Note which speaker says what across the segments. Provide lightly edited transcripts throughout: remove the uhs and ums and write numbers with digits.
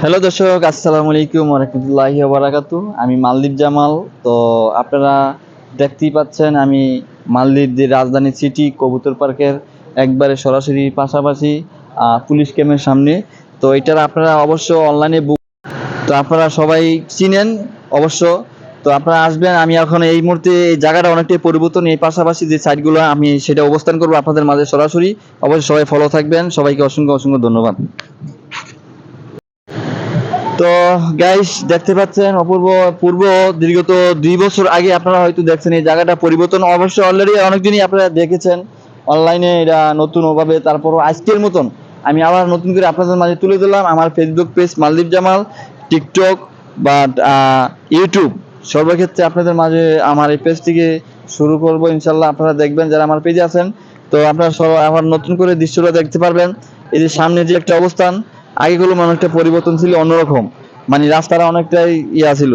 Speaker 1: Hello দর্শক, আসসালামু আলাইকুম ওয়া রাহমাতুল্লাহি ওয়া বারাকাতুহু। আমি মালদ্বীপ জামাল। তো আপনারা দেখতেই পাচ্ছেন আমি মালদ্বীপের রাজধানী সিটি কবুতর পার্কের একবারে সরাসরি পাশাপাশি পুলিশ ক্যাম্পের সামনে। তো এটার আপনারা অবশ্য অনলাইনে বুক, তো আপনারা সবাই চিনেন অবশ্য। তো আপনারা আসবেন, আমি এখন এই মুহূর্তে এই জায়গাটা অনেকটাই পরিবর্তন, এই পাশাপাশি যে সাইটগুলো আমি সেটা অবস্থান করবো আপনাদের মাঝে সরাসরি। অবশ্যই সবাই ফলো থাকবেন, সবাইকে অসংখ্য অসংখ্য ধন্যবাদ। তো গাইস দেখতে পাচ্ছেন অপূর্ব পূর্ব দীর্ঘত 2 বছর আগে আপনারা হয়তো দেখছেন এই জায়গাটা পরিবর্তন, অবশ্য অলরেডি অনেকদিনই আপনারা দেখেছেন অনলাইনে এটা নতুন ওভাবে। তারপরও আজকের মতন আমি আবার নতুন করে আপনাদের মাঝে তুলে দিলাম আমার ফেসবুক পেজ মালদ্বীপ জামাল, টিকটক বা ইউটিউব, সর্বক্ষেত্রে আপনাদের মাঝে আমার এই পেজটিকে শুরু করব ইনশাল্লাহ। আপনারা দেখবেন যারা আমার পেজে আছেন, তো আপনারা সব আবার নতুন করে দৃশ্যটা দেখতে পারবেন। এই যে সামনে যে একটা অবস্থান, আগেগুলো অনেকটা পরিবর্তন ছিল অন্যরকম, মানে রাস্তাটা অনেকটাই ইয়া ছিল।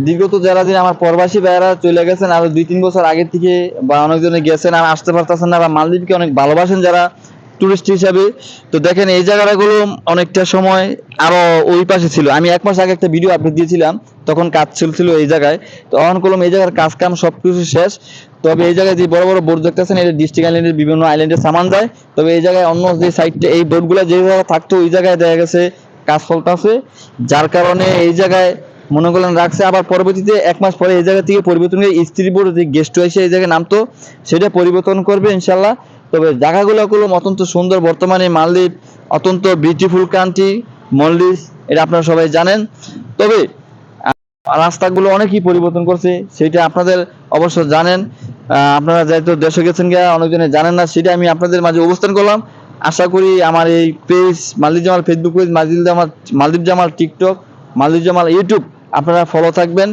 Speaker 1: বিগত যারা দিন আমার প্রবাসী ভাইয়েরা চলে গেছেন আরো 2-3 বছর আগের থেকে, বা অনেকজনে গেছেন আর আসতে পারতেছেন না, বা মালদ্বীপকে অনেক ভালোবাসেন যারা টুরিস্ট হিসাবে। তো দেখেন এই জায়গাগুলো অনেকটা সময় আরো ওই পাশে ছিল। আমি 1 মাস আগে একটা ভিডিও আপলোড দিয়েছিলাম, তখন কাজ চলছিল এই জায়গায়। তো অন কলম এই জায়গার কাজ কাম সবকিছু শেষ। তবে এই জায়গায় যে বড় বড় বোর্ড দেখতেছেন এটা ডিস্ট্রিক্ট আইল্যান্ডের বিভিন্ন আইল্যান্ডে সামান যায়। তবে এই জায়গায় অন্য যে সাইডটা এই বোর্ডগুলো যে জায়গায় থাকতো ওই জায়গায় দেখা গেছে কাজ চলতেছে, যার কারণে এই জায়গায় মনে করলেন রাখছে। আবার পরবর্তীতে 1 মাস পরে এই জায়গা থেকে পরিবর্তন করে স্ত্রী বোর্ড যে গেস্ট এসে এই জায়গায় নামতো সেটা পরিবর্তন করবে ইনশাল্লাহ। তবে জায়গাগুলো অত্যন্ত সুন্দর, বর্তমানে মালদ্বীপ অত্যন্ত বিউটিফুল কান্ট্রি মলদ্বীপ, এটা আপনারা সবাই জানেন। তবে রাস্তাগুলো অনেকই পরিবর্তন করছে, সেটা আপনাদের অবশ্য জানেন। আপনারা যেহেতু দেশে গেছেন গিয়া অনেকজনে জানেন না, সেটা আমি আপনাদের মাঝে অবস্থান করলাম। আশা করি আমার এই পেজ মালদ্বীপ জামাল ফেসবুক পেজ, মালদ্বীপ জামাল টিকটক, মালদ্বীপ জামাল ইউটিউব আপনারা ফলো থাকবেন।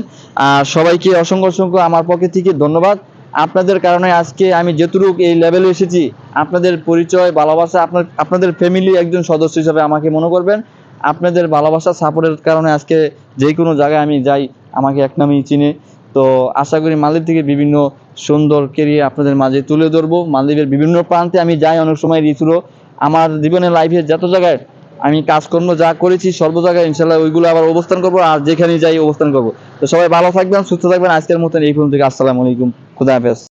Speaker 1: আর সবাইকে অসংখ্য অসংখ্য আমার পক্ষ থেকে ধন্যবাদ। আপনাদের কারণে আজকে আমি যতটুকু এই লেভেলে এসেছি, আপনাদের পরিচয় ভালোবাসা, আপনাদের ফ্যামিলি একজন সদস্য হিসাবে আমাকে মনে করবেন। আপনাদের ভালোবাসা সাপোর্টের কারণে আজকে যে কোনো জায়গায় আমি যাই আমাকে এক নামেই চিনে। তো আশা করি মালদ্বীপ থেকে বিভিন্ন সুন্দর কেরিয়ার আপনাদের মাঝে তুলে ধরবো। মালদ্বীপের বিভিন্ন প্রান্তে আমি যাই, অনেক সময় রিসুরো আমার জীবনের লাইফে যত জায়গায় আমি কাজকর্ম যা করেছি সর্ব জায়গায় ইনশাল্লাহ ওইগুলো আবার অবস্থান করবো, আর যেখানে যাই অবস্থান করবো। তো সবাই ভালো থাকবেন, সুস্থ থাকবেন। আজকের মতন এই পর্যন্ত, আসসালামু আলাইকুম, খুদা হাফেজ।